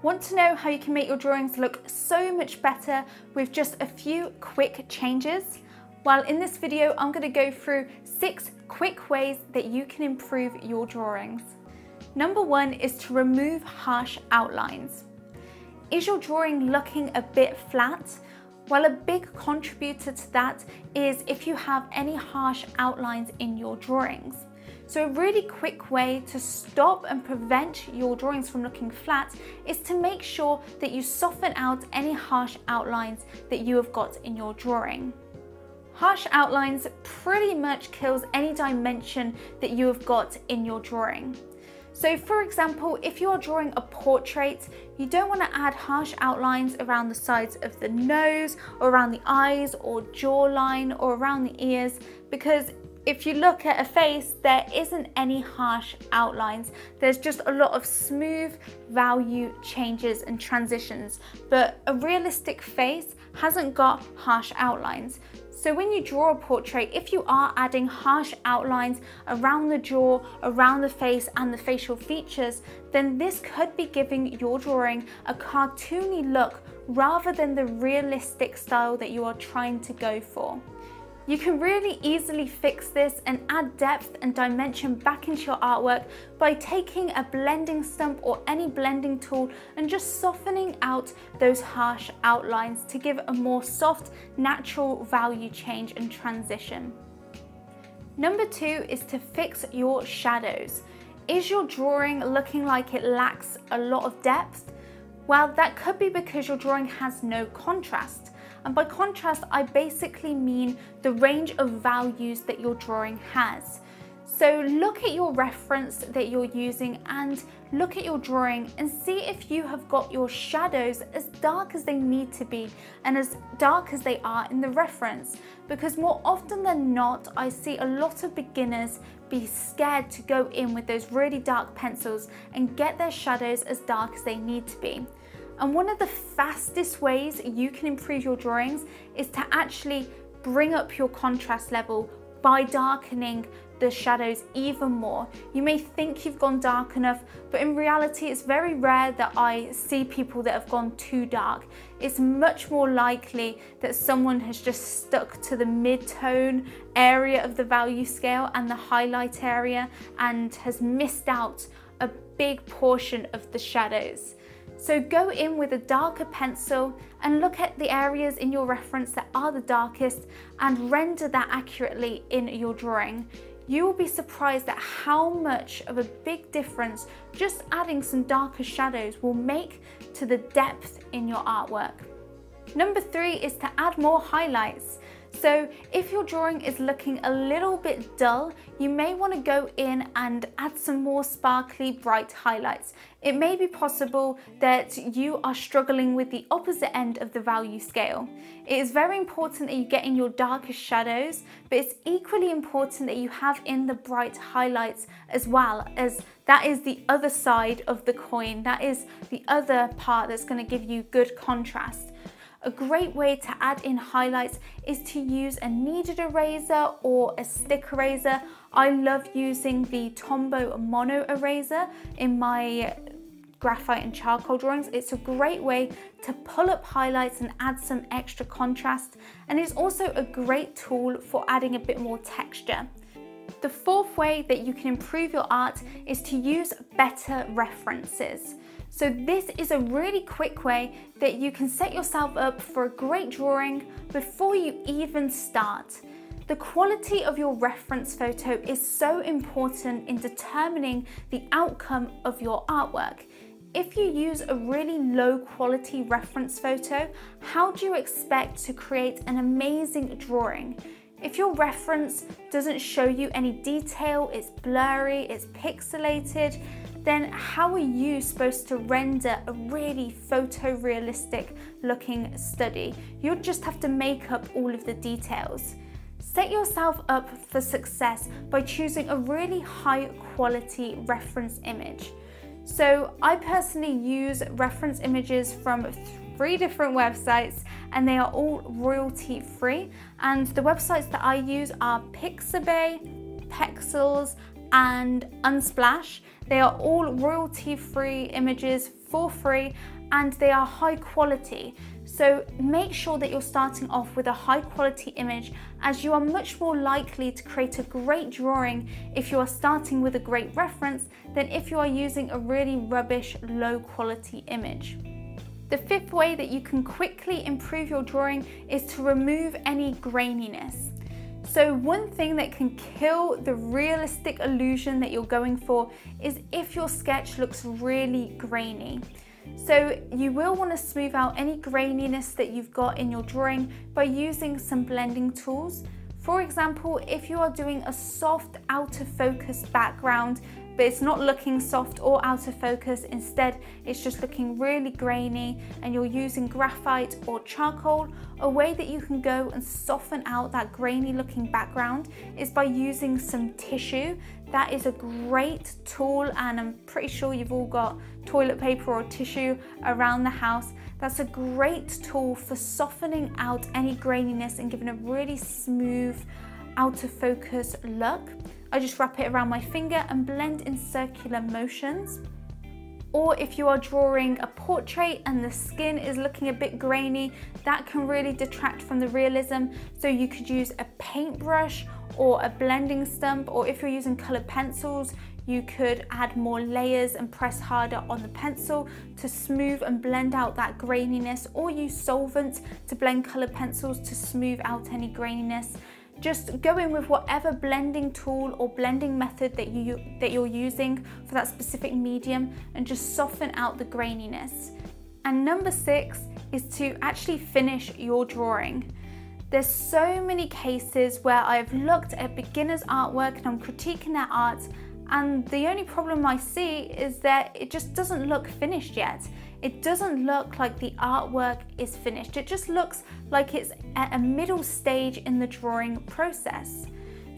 Want to know how you can make your drawings look so much better with just a few quick changes? Well, in this video, I'm going to go through 6 quick ways that you can improve your drawings. Number 1 is to remove harsh outlines. Is your drawing looking a bit flat? Well, a big contributor to that is if you have any harsh outlines in your drawings. So a really quick way to stop and prevent your drawings from looking flat is to make sure that you soften out any harsh outlines that you have got in your drawing. Harsh outlines pretty much kills any dimension that you have got in your drawing. So for example, if you are drawing a portrait, you don't want to add harsh outlines around the sides of the nose or around the eyes or jawline or around the ears, because if you look at a face, there isn't any harsh outlines. There's just a lot of smooth value changes and transitions, but a realistic face hasn't got harsh outlines. So when you draw a portrait, if you are adding harsh outlines around the jaw, around the face and the facial features, then this could be giving your drawing a cartoony look rather than the realistic style that you are trying to go for. You can really easily fix this and add depth and dimension back into your artwork by taking a blending stump or any blending tool and just softening out those harsh outlines to give a more soft, natural value change and transition. Number 2 is to fix your shadows. Is your drawing looking like it lacks a lot of depth? Well, that could be because your drawing has no contrast. And by contrast, I basically mean the range of values that your drawing has. So look at your reference that you're using and look at your drawing and see if you have got your shadows as dark as they need to be and as dark as they are in the reference. Because more often than not, I see a lot of beginners be scared to go in with those really dark pencils and get their shadows as dark as they need to be. And one of the fastest ways you can improve your drawings is to actually bring up your contrast level by darkening the shadows even more. You may think you've gone dark enough, but in reality it's very rare that I see people that have gone too dark. It's much more likely that someone has just stuck to the mid-tone area of the value scale and the highlight area and has missed out a big portion of the shadows. So go in with a darker pencil and look at the areas in your reference that are the darkest and render that accurately in your drawing. You will be surprised at how much of a big difference just adding some darker shadows will make to the depth in your artwork. Number 3 is to add more highlights. So if your drawing is looking a little bit dull, you may want to go in and add some more sparkly, bright highlights. It may be possible that you are struggling with the opposite end of the value scale. It is very important that you get in your darkest shadows, but it's equally important that you have in the bright highlights as well, as that is the other side of the coin. That is the other part that's going to give you good contrast. A great way to add in highlights is to use a kneaded eraser or a stick eraser. I love using the Tombow Mono eraser in my graphite and charcoal drawings. It's a great way to pull up highlights and add some extra contrast, and it's also a great tool for adding a bit more texture. The 4th way that you can improve your art is to use better references. So this is a really quick way that you can set yourself up for a great drawing before you even start. The quality of your reference photo is so important in determining the outcome of your artwork. If you use a really low quality reference photo, how do you expect to create an amazing drawing? If your reference doesn't show you any detail, it's blurry, it's pixelated, then how are you supposed to render a really photorealistic looking study? You'll just have to make up all of the details. Set yourself up for success by choosing a really high quality reference image. So I personally use reference images from 3 different websites and they are all royalty free, and the websites that I use are Pixabay, PEXELS and Unsplash. They are all royalty free images for free and they are high quality. So make sure that you're starting off with a high quality image, as you are much more likely to create a great drawing if you are starting with a great reference than if you are using a really rubbish low quality image. The fifth way that you can quickly improve your drawing is to remove any graininess. So one thing that can kill the realistic illusion that you're going for is if your sketch looks really grainy. So you will want to smooth out any graininess that you've got in your drawing by using some blending tools. For example, if you are doing a soft out of focus background, but it's not looking soft or out of focus, instead it's just looking really grainy, and you're using graphite or charcoal, a way that you can go and soften out that grainy looking background is by using some tissue. That is a great tool, and I'm pretty sure you've all got toilet paper or tissue around the house. That's a great tool for softening out any graininess and giving a really smooth out of focus look. I just wrap it around my finger and blend in circular motions. Or if you are drawing a portrait and the skin is looking a bit grainy, that can really detract from the realism. So you could use a paintbrush or a blending stump, or if you're using colored pencils, you could add more layers and press harder on the pencil to smooth and blend out that graininess, or use solvent to blend colored pencils to smooth out any graininess. Just go in with whatever blending tool or blending method that you're using for that specific medium, and just soften out the graininess. And number 6 is to actually finish your drawing. There's so many cases where I've looked at beginners' artwork and I'm critiquing their art, and the only problem I see is that it just doesn't look finished yet. It doesn't look like the artwork is finished. It just looks like it's at a middle stage in the drawing process.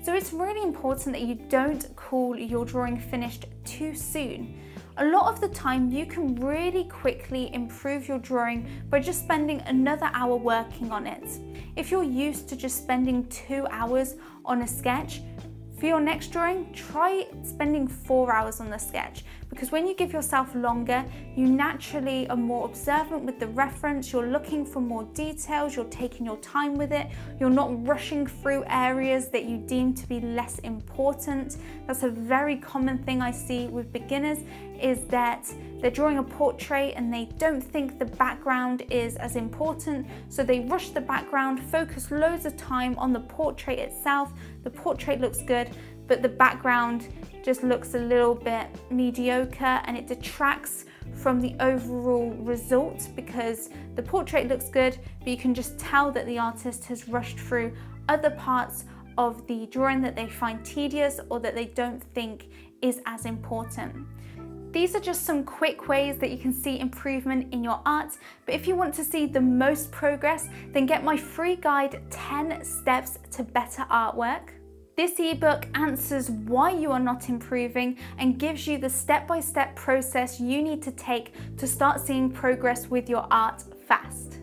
So it's really important that you don't call your drawing finished too soon. A lot of the time you can really quickly improve your drawing by just spending another hour working on it. If you're used to just spending 2 hours on a sketch, for your next drawing, try spending 4 hours on the sketch, because when you give yourself longer, you naturally are more observant with the reference, you're looking for more details, you're taking your time with it, you're not rushing through areas that you deem to be less important. That's a very common thing I see with beginners, is that they're drawing a portrait and they don't think the background is as important, so they rush the background, focus loads of time on the portrait itself. The portrait looks good, but the background just looks a little bit mediocre, and it detracts from the overall result, because the portrait looks good, but you can just tell that the artist has rushed through other parts of the drawing that they find tedious or that they don't think is as important. These are just some quick ways that you can see improvement in your art, but if you want to see the most progress, then get my free guide, 10 Steps to Better Artwork. This ebook answers why you are not improving and gives you the step-by-step process you need to take to start seeing progress with your art fast.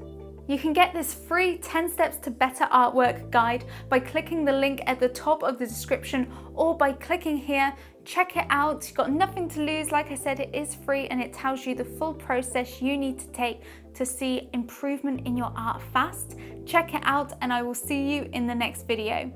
You can get this free 10 Steps to Better Artwork guide by clicking the link at the top of the description, or by clicking here. Check it out, you've got nothing to lose. Like I said, it is free and it tells you the full process you need to take to see improvement in your art fast. Check it out, and I will see you in the next video.